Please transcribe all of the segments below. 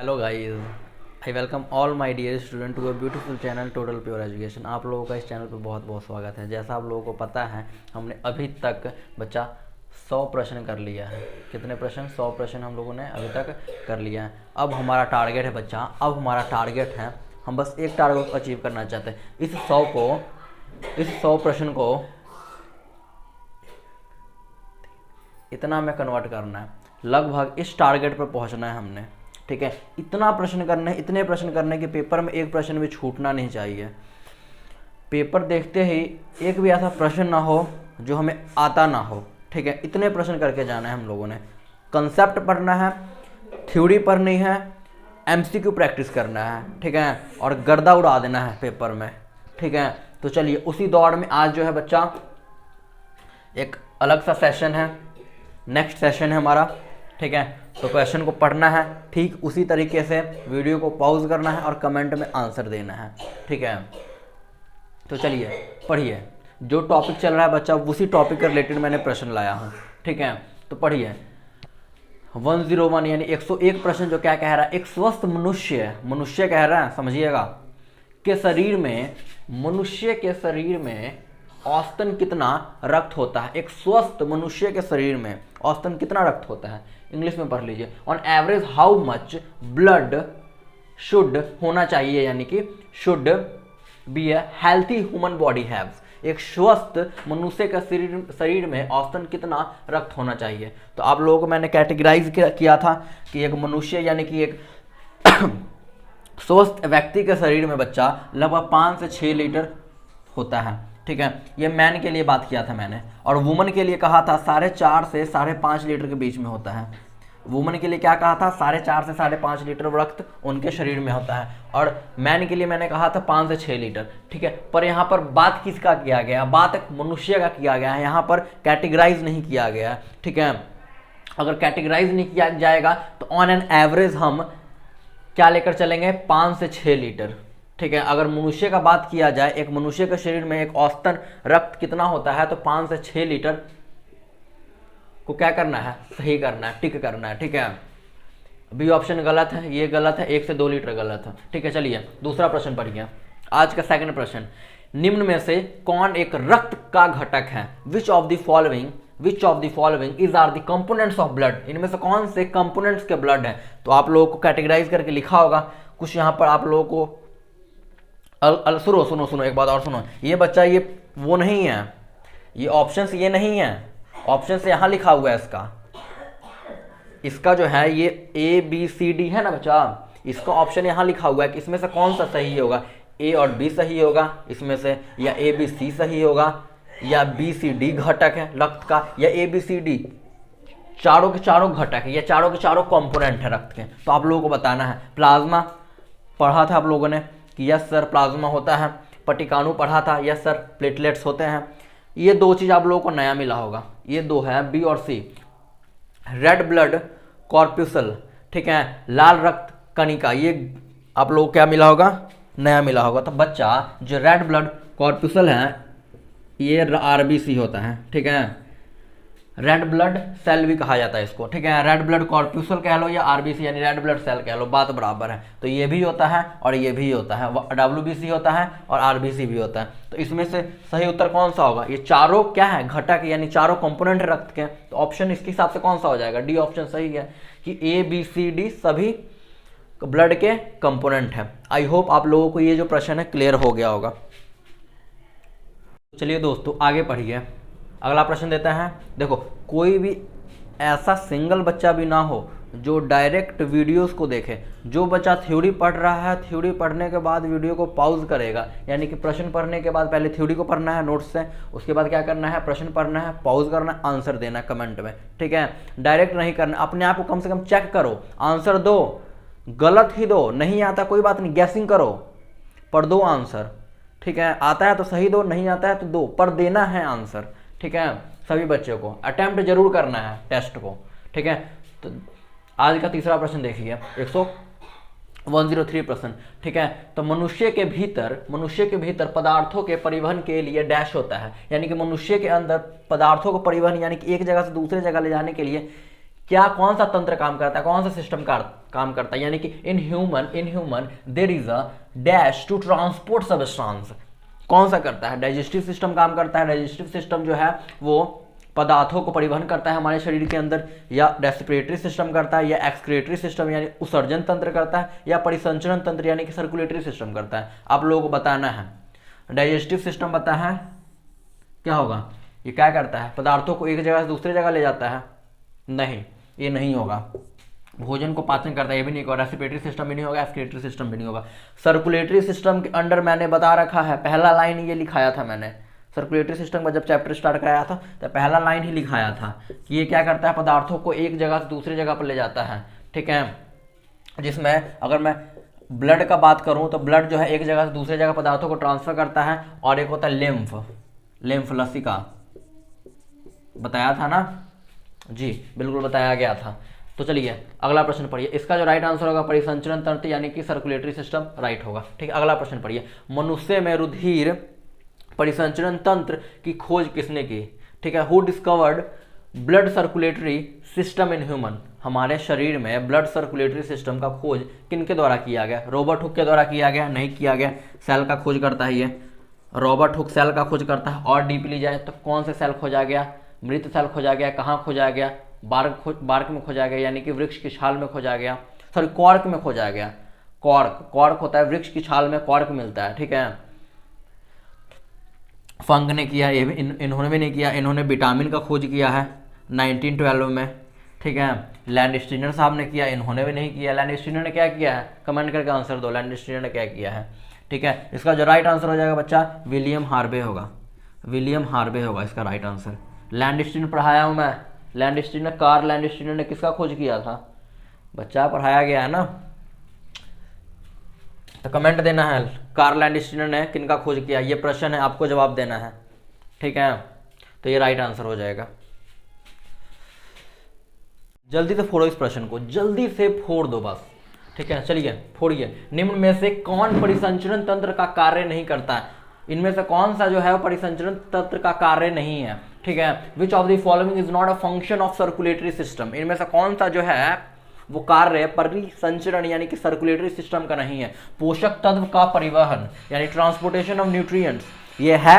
Hello guys, I welcome all my dear student to a beautiful channel total pure education. आप लोगों का इस channel पर बहुत बहुत स्वागत है। जैसा आप लोगों को पता है, हमने अभी तक बच्चा 100 प्रश्न कर लिया है। कितने प्रश्न? 100 प्रश्न हम लोगों ने अभी तक कर लिया है। अब हमारा टारगेट है बच्चा, अब हमारा टारगेट है, हम बस एक टारगेट को अचीव करना चाहते हैं। इस 100 प्रश्न को इतना में कन्वर्ट करना है, लगभग इस टारगेट पर पहुंचना है हमने। ठीक है, इतना प्रश्न करने, इतने प्रश्न करने कि पेपर में एक प्रश्न भी छूटना नहीं चाहिए। पेपर देखते ही एक भी ऐसा प्रश्न ना हो जो हमें आता ना हो। ठीक है, इतने प्रश्न करके जाना है हम लोगों ने। कंसेप्ट पढ़ना है, थ्योरी पढ़नी है, एमसीक्यू प्रैक्टिस करना है। ठीक है, और गर्दा उड़ा देना है पेपर में। ठीक है, तो चलिए उसी दौड़ में आज जो है बच्चा एक अलग सा सेशन है, नेक्स्ट सेशन है हमारा। ठीक है, तो क्वेश्चन को पढ़ना है, ठीक उसी तरीके से वीडियो को पॉज करना है और कमेंट में आंसर देना है। ठीक है, तो चलिए पढ़िए। जो टॉपिक चल रहा है बच्चा, उसी टॉपिक के रिलेटेड मैंने प्रश्न लाया हूँ। ठीक है, तो पढ़िए। 101 यानी 101 प्रश्न जो क्या कह रहा है, एक स्वस्थ मनुष्य कह रहा है, समझिएगा, के शरीर में, मनुष्य के शरीर में औसतन कितना रक्त होता है। एक स्वस्थ मनुष्य के शरीर में औसतन कितना रक्त होता है, इंग्लिश में पढ़ लीजिए। On average how much blood should होना चाहिए, यानी कि should be A healthy human body haves. एक स्वस्थ मनुष्य का शरीर में औसतन कितना रक्त होना चाहिए। तो आप लोगों को मैंने कैटेगराइज किया था कि एक मनुष्य यानी कि एक स्वस्थ व्यक्ति के शरीर में बच्चा लगभग 5 से 6 लीटर होता है। ठीक है, ये मैन के लिए बात किया था मैंने, और वुमन के लिए कहा था 4.5 से 5.5 लीटर के बीच में होता है। वुमन के लिए क्या कहा था, 4.5 से 5.5 लीटर रक्त उनके शरीर में होता है, और मैन के लिए मैंने कहा था 5 से 6 लीटर। ठीक है, पर यहाँ पर बात किसका किया गया, बात एक मनुष्य का किया गया है, यहाँ पर कैटेगराइज नहीं किया गया है। ठीक है, अगर कैटेगराइज नहीं किया जाएगा तो ऑन एन एवरेज हम क्या लेकर चलेंगे, 5 से 6 लीटर। ठीक है, अगर मनुष्य का बात किया जाए, एक मनुष्य के शरीर में एक औसतन रक्त कितना होता है, तो 5 से 6 लीटर को क्या करना है, सही करना है, टिक करना है। ठीक है, बी ऑप्शन गलत है, ये गलत है, 1 से 2 लीटर गलत है। ठीक है, चलिए दूसरा प्रश्न पढ़िए। आज का सेकंड प्रश्न, निम्न में से कौन एक रक्त का घटक है। Which of the following is are the components of blood. इनमें से कौन से कंपोनेंट्स के ब्लड है। तो आप लोगों को कैटेगराइज करके लिखा होगा कुछ यहाँ पर। आप लोगों को सुनो एक बात और सुनो, ये बच्चा ये वो नहीं है, ये ऑप्शंस ये नहीं है, ऑप्शंस यहाँ लिखा हुआ है इसका जो है ये ABCD है ना बच्चा, इसका ऑप्शन यहाँ लिखा हुआ है कि इसमें से कौन सा सही होगा, A और B सही होगा इसमें से, या ABC सही होगा, या BCD घटक है रक्त का, या ABCD चारों के चारों घटक है, या चारों के चारों कंपोनेंट है रक्त के। तो आप लोगों को बताना है। प्लाज्मा पढ़ा था आप लोगों ने कि यस सर प्लाज्मा होता है। पटिकाणु पढ़ा था, यस सर प्लेटलेट्स होते हैं। ये 2 चीज़ आप लोगों को नया मिला होगा, ये 2 है B और C। रेड ब्लड कॉर्प्यूसल, ठीक है, लाल रक्त कणिका, ये आप लोगों को क्या मिला होगा, नया मिला होगा। तो बच्चा जो रेड ब्लड कॉर्प्यूसल है ये RBC होता है। ठीक है, रेड ब्लड सेल भी कहा जाता है इसको। ठीक है, रेड ब्लड कॉर्प्यूसल कह लो या RBC यानी रेड ब्लड सेल कह लो, बात बराबर है। तो ये भी होता है और ये भी होता है, WBC होता है और RBC भी होता है। तो इसमें से सही उत्तर कौन सा होगा, ये चारों क्या है, घटक यानी चारों कंपोनेंट रक्त के। तो ऑप्शन इसके हिसाब से कौन सा हो जाएगा, डी ऑप्शन सही है कि ABCD सभी ब्लड के कंपोनेंट है। आई होप आप लोगों को ये जो प्रश्न है क्लियर हो गया होगा। चलिए दोस्तों आगे पढ़िए। अगला प्रश्न देते हैं। देखो, कोई भी ऐसा सिंगल बच्चा भी ना हो जो डायरेक्ट वीडियोस को देखे। जो बच्चा थ्योरी पढ़ रहा है, थ्योरी पढ़ने के बाद वीडियो को पॉज करेगा, यानी कि प्रश्न पढ़ने के बाद पहले थ्योरी को पढ़ना है नोट्स से, उसके बाद क्या करना है, प्रश्न पढ़ना है, पॉज करना है, आंसर देना है कमेंट में। ठीक है, डायरेक्ट नहीं करना, अपने आप को कम से कम चेक करो, आंसर दो, गलत ही दो, नहीं आता कोई बात नहीं, गैसिंग करो, पर दो आंसर। ठीक है, आता है तो सही दो, नहीं आता है तो दो, पर देना है आंसर। ठीक है, सभी बच्चों को अटेम्प्ट जरूर करना है टेस्ट को। ठीक है, तो आज का तीसरा प्रश्न देखिए, 103 प्रश्न। ठीक है, तो मनुष्य के भीतर पदार्थों के परिवहन के लिए डैश होता है, यानी कि मनुष्य के अंदर पदार्थों को परिवहन यानी कि एक जगह से दूसरे जगह ले जाने के लिए क्या, कौन सा तंत्र काम करता है, कौन सा सिस्टम काम करता है, यानी कि in human there is a dash to transport substance. कौन सा करता है? डाइजेस्टिव सिस्टम काम करता है। डाइजेस्टिव सिस्टम जो है वो पदार्थों को परिवहन करता है हमारे शरीर के अंदर, या रेस्पिरेटरी सिस्टम करता है, या एक्सक्रीटरी सिस्टम यानी उत्सर्जन तंत्र करता है, या परिसंचरण तंत्र यानी कि सर्कुलेटरी सिस्टम करता है। आप लोगों को बताना है। डाइजेस्टिव सिस्टम पता है क्या होगा? ये क्या करता है? पदार्थों को एक जगह से दूसरी जगह ले जाता है? नहीं, ये नहीं होगा। भोजन को पाचन करता है, ये भी नहीं होगा। रेस्पिरेटरी सिस्टम भी नहीं होगा, एक्सक्रीटरी सिस्टम भी नहीं होगा। सर्कुलेटरी सिस्टम के अंडर मैंने बता रखा है, पहला लाइन ये लिखाया था मैंने। सर्कुलेटरी सिस्टम का जब चैप्टर स्टार्ट कराया था तो पहला लाइन ही लिखाया था कि ये क्या करता है? पदार्थों को एक जगह से दूसरी जगह पर ले जाता है, ठीक है। जिसमें अगर मैं ब्लड का बात करूं तो ब्लड जो है एक जगह से दूसरी जगह पदार्थों को ट्रांसफर करता है। और एक होता है लिम्फ लसिका, बताया था ना जी, बिल्कुल बताया गया था। तो चलिए अगला प्रश्न पढ़िए। इसका जो राइट आंसर होगा परिसंचरण तंत्र यानी कि सर्कुलेटरी सिस्टम राइट होगा, ठीक है। अगला प्रश्न पढ़िए। मनुष्य में रुधिर परिसंचरण तंत्र की खोज किसने की? ठीक है। Who discovered blood circulatory system in human? हमारे शरीर में ब्लड सर्कुलेटरी सिस्टम का खोज किनके द्वारा किया गया? रॉबर्ट हुक के द्वारा किया गया? नहीं किया गया। सेल का खोज करता है ये, रॉबर्ट हुक सेल का खोज करता है। और डीपली जाए तो कौन से सेल खोजा गया? मृत सेल खोजा गया। कहाँ खोजा गया? बार्क में खोजा गया, यानी कि वृक्ष की छाल में खोजा गया। सॉरी, कॉर्क में खोजा गया। कॉर्क होता है वृक्ष की छाल में कॉर्क मिलता है, ठीक है। फंक ने किया, ये भी इन्होंने भी नहीं किया। इन्होंने विटामिन का खोज किया है 1912 में, ठीक है। लैंडस्टीनर साहब ने किया, इन्होंने भी नहीं किया। लैंडस्टीनर ने क्या किया है? कमेंट करके आंसर दो, लैंडस्टीनर ने क्या किया है, ठीक है। इसका जो राइट आंसर हो जाएगा बच्चा विलियम हार्वे होगा। विलियम हार्वे होगा इसका राइट आंसर। लैंडस्टीनर पढ़ाया हूँ मैं। लैंडस्टीनर, कार्ल लैंडस्टीनर ने किसका खोज किया था? बच्चा पढ़ाया गया है ना, तो कमेंट देना है कार्ल लैंडस्टीनर ने किनका खोज किया। ये प्रश्न है, आपको जवाब देना है, ठीक है। तो ये राइट आंसर हो जाएगा। जल्दी से फोड़ो इस प्रश्न को, जल्दी से फोड़ दो बस, ठीक है। चलिए फोड़िए। निम्न में से कौन परिसंचरण तंत्र का कार्य नहीं करता है? इनमें से कौन सा जो है वो परिसंचरण तंत्र का कार्य नहीं है, ठीक है। Which of the following is not a function of circulatory system? इनमें से कौन सा जो है वो कार्य परिसंचरण यानी कि सर्कुलेटरी सिस्टम का नहीं है? पोषक तत्व का परिवहन यानी ट्रांसपोर्टेशन ऑफ न्यूट्रिएंट्स, ये है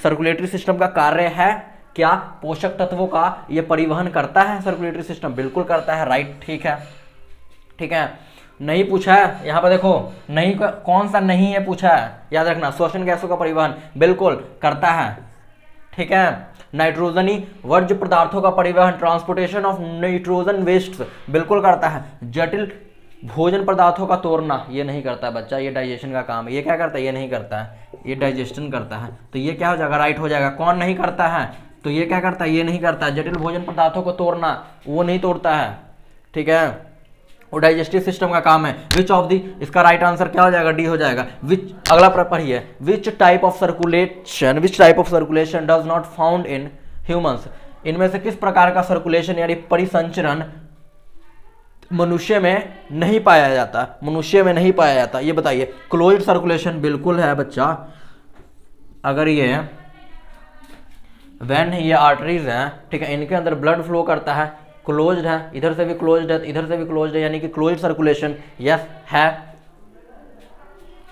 सर्कुलेटरी सिस्टम का कार्य है क्या? पोषक तत्वों का ये परिवहन करता है सर्कुलेटरी सिस्टम? बिल्कुल करता है, राइट, ठीक है, ठीक है। नहीं पूछा है यहाँ पर, देखो नहीं, कौन सा नहीं है पूछा है, याद रखना। श्वसन गैसों का परिवहन बिल्कुल करता है, ठीक है। नाइट्रोजनी वर्ज्य पदार्थों का परिवहन, ट्रांसपोर्टेशन ऑफ नाइट्रोजन वेस्ट, बिल्कुल करता है। जटिल भोजन पदार्थों का तोड़ना, ये नहीं करता है बच्चा, ये डाइजेशन का काम है। ये क्या करता है? ये नहीं करता है, ये डाइजेशन करता है। तो ये क्या हो जाएगा? राइट हो जाएगा। कौन नहीं करता है? तो ये क्या करता है? ये नहीं करता है। जटिल भोजन पदार्थों को तोड़ना, वो नहीं तोड़ता है, ठीक है, वो डाइजेस्टिव सिस्टम का काम है। विच ऑफ दी, इसका राइट आंसर क्या हो जाएगा? डी हो जाएगा। विच, अगला पढ़िए। Which type of circulation does not found in humans? इनमें से किस प्रकार का सर्कुलेशन यानी परिसंचरण मनुष्य में नहीं पाया जाता? मनुष्य में नहीं पाया जाता, ये बताइए। क्लोज्ड सर्कुलेशन बिल्कुल है बच्चा। अगर ये वेन ये आर्टरीज हैं, ठीक है, इनके अंदर ब्लड फ्लो करता है, क्लोज्ड है, इधर से भी क्लोज्ड है, इधर से भी क्लोज्ड है, यानी कि क्लोज्ड सर्कुलेशन यस है,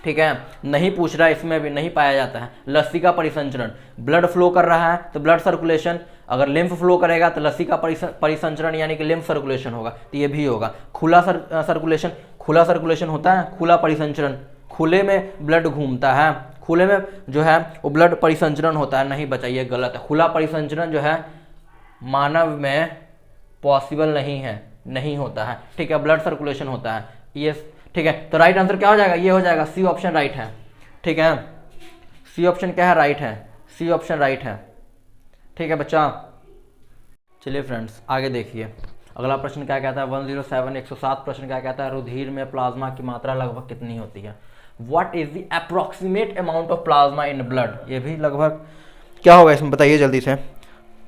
ठीक है। नहीं पूछ रहा है, इसमें भी नहीं पाया जाता है। लस्सी का परिसंचरण, ब्लड फ्लो कर रहा है तो ब्लड सर्कुलेशन, अगर लिम्फ फ्लो करेगा तो लस्सी का परिसंचरण यानी कि लिम्फ सर्कुलेशन होगा, तो ये भी होगा। खुला सर्कुलेशन, खुला सर्कुलेशन होता है, खुला परिसंचरण, खुले में ब्लड घूमता है, खुले में जो है वो ब्लड परिसंचरण होता है। नहीं बचा, ये गलत है। खुला परिसंचरण जो है मानव में पॉसिबल नहीं है, नहीं होता है, ठीक है। ब्लड सर्कुलेशन होता है, ये ठीक है। तो राइट आंसर क्या हो जाएगा? ये हो जाएगा, सी ऑप्शन राइट है, ठीक है। सी ऑप्शन क्या है? राइट है, सी ऑप्शन राइट है, ठीक है बच्चा। चलिए फ्रेंड्स आगे देखिए। अगला प्रश्न क्या कहता है? 107 प्रश्न क्या कहता है? रुधिर में प्लाज्मा की मात्रा लगभग कितनी होती है? What is the approximate amount of plasma in blood? ये भी लगभग क्या होगा इसमें, बताइए जल्दी से।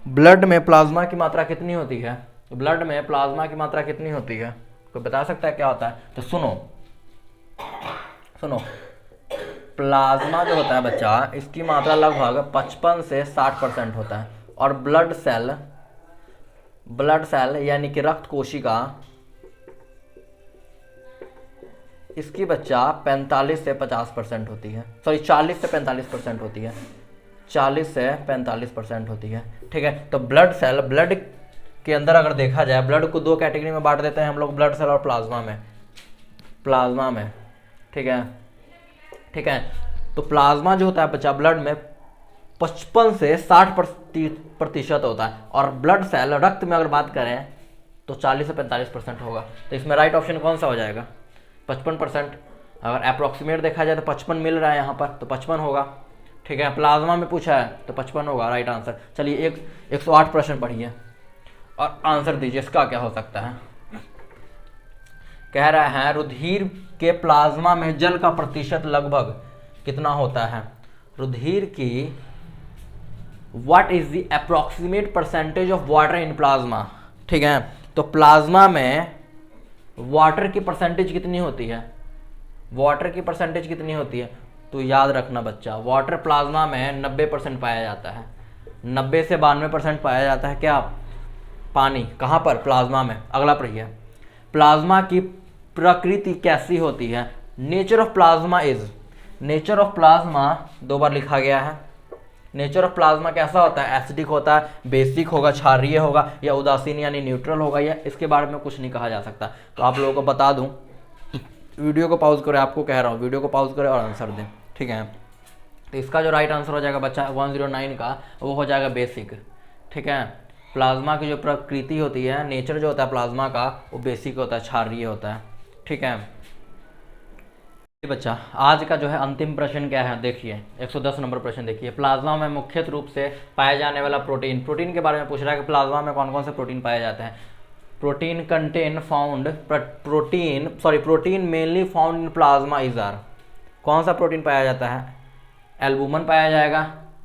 ब्लड में प्लाज्मा की मात्रा कितनी होती है? ब्लड में प्लाज्मा की मात्रा कितनी होती है? कोई बता सकता है क्या होता है? तो सुनो प्लाज्मा जो होता है बच्चा, इसकी मात्रा लगभग 55 से 60% होता है। और ब्लड सेल यानी कि रक्त कोशिका इसकी बच्चा 45 से 50% होती है, सॉरी 40 से 45% होती है, 40 से 45% होती है। ठीक है, तो ब्लड सेल, ब्लड के अंदर अगर देखा जाए, ब्लड को दो कैटेगरी में बांट देते हैं हम लोग, ब्लड सेल और प्लाज्मा में, प्लाज्मा में। ठीक है, ठीक है, तो प्लाज्मा जो होता है बच्चा ब्लड में 55 से 60% होता है, और ब्लड सेल रक्त में अगर बात करें तो 40 से 45% होगा। तो इसमें राइट ऑप्शन कौन सा हो जाएगा? 55%। अगर अप्रोक्सीमेट देखा जाए तो 55 मिल रहा है यहाँ पर, तो 55 होगा। ठीक है, प्लाज्मा में पूछा है तो 55 होगा राइट आंसर। चलिए 108 प्रश्न पढ़िए और आंसर दीजिए इसका क्या हो सकता है। कह रहा है रुधिर के प्लाज्मा में जल का प्रतिशत लगभग कितना होता है? रुधिर की what is the approximate percentage of water in plasma. ठीक है, तो प्लाज्मा में वाटर की परसेंटेज कितनी होती है? वाटर की परसेंटेज कितनी होती है? तो याद रखना बच्चा, वाटर प्लाज्मा में 90% पाया जाता है, 90 से 92% पाया जाता है क्या? पानी। कहाँ पर? प्लाज्मा में। अगला पढ़िए, प्लाज्मा की प्रकृति कैसी होती है? Nature of plasma is, nature of plasma 2 बार लिखा गया है। नेचर ऑफ प्लाज्मा कैसा होता है? एसिडिक होता है, बेसिक होगा, क्षारीय होगा, या उदासीन यानी न्यूट्रल होगा, या इसके बारे में कुछ नहीं कहा जा सकता। तो आप लोगों को बता दूं, वीडियो को पॉज करें, आपको कह रहा हूँ वीडियो को पॉज करें और आंसर दें। ठीक है, तो इसका जो राइट आंसर हो जाएगा बच्चा 109 का, वो हो जाएगा बेसिक। ठीक है, प्लाज्मा की जो प्रकृति होती है, नेचर जो होता है प्लाज्मा का, वो बेसिक होता है, क्षारीय होता है। ठीक है बच्चा, आज का जो है अंतिम प्रश्न क्या है देखिए, 110 नंबर प्रश्न देखिए। प्लाज्मा में मुख्य रूप से पाया जाने वाला प्रोटीन, प्रोटीन के बारे में पूछ रहा है कि प्लाज्मा में कौन कौन से प्रोटीन पाए जाते हैं। Protein content found, protein mainly found in plasma is are. कौन सा प्रोटीन पाया जाता है? एल्बुमिन पाया जाएगा,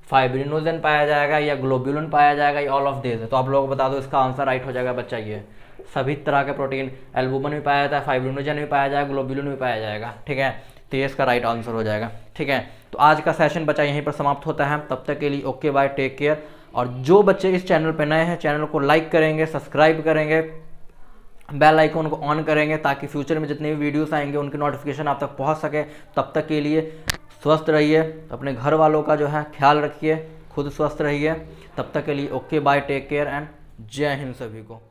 फाइब्रिनोजन पाया जाएगा, या ग्लोब्यूलिन पाया जाएगा, या ऑल ऑफ दिस। तो आप लोगों को बता दो इसका आंसर राइट हो जाएगा बच्चा ये सभी तरह के प्रोटीन, एल्बुमिन भी पाया जाता है, फाइब्रिनोजन भी पाया जाएगा, ग्लोब्यूलिन भी पाया जाएगा। ठीक है, तो ये इसका राइट आंसर हो जाएगा। ठीक है, तो आज का सेशन बच्चा यहीं पर समाप्त होता है। तब तक के लिए ओके बाय, टेक केयर। और जो बच्चे इस चैनल पर नए हैं, चैनल को लाइक करेंगे, सब्सक्राइब करेंगे, बेल आइकन को ऑन करेंगे, ताकि फ्यूचर में जितने भी वीडियोस आएंगे उनकी नोटिफिकेशन आप तक पहुंच सके। तब तक के लिए स्वस्थ रहिए, अपने घर वालों का जो है ख्याल रखिए, खुद स्वस्थ रहिए। तब तक के लिए okay bye, take care and जय हिंद सभी को।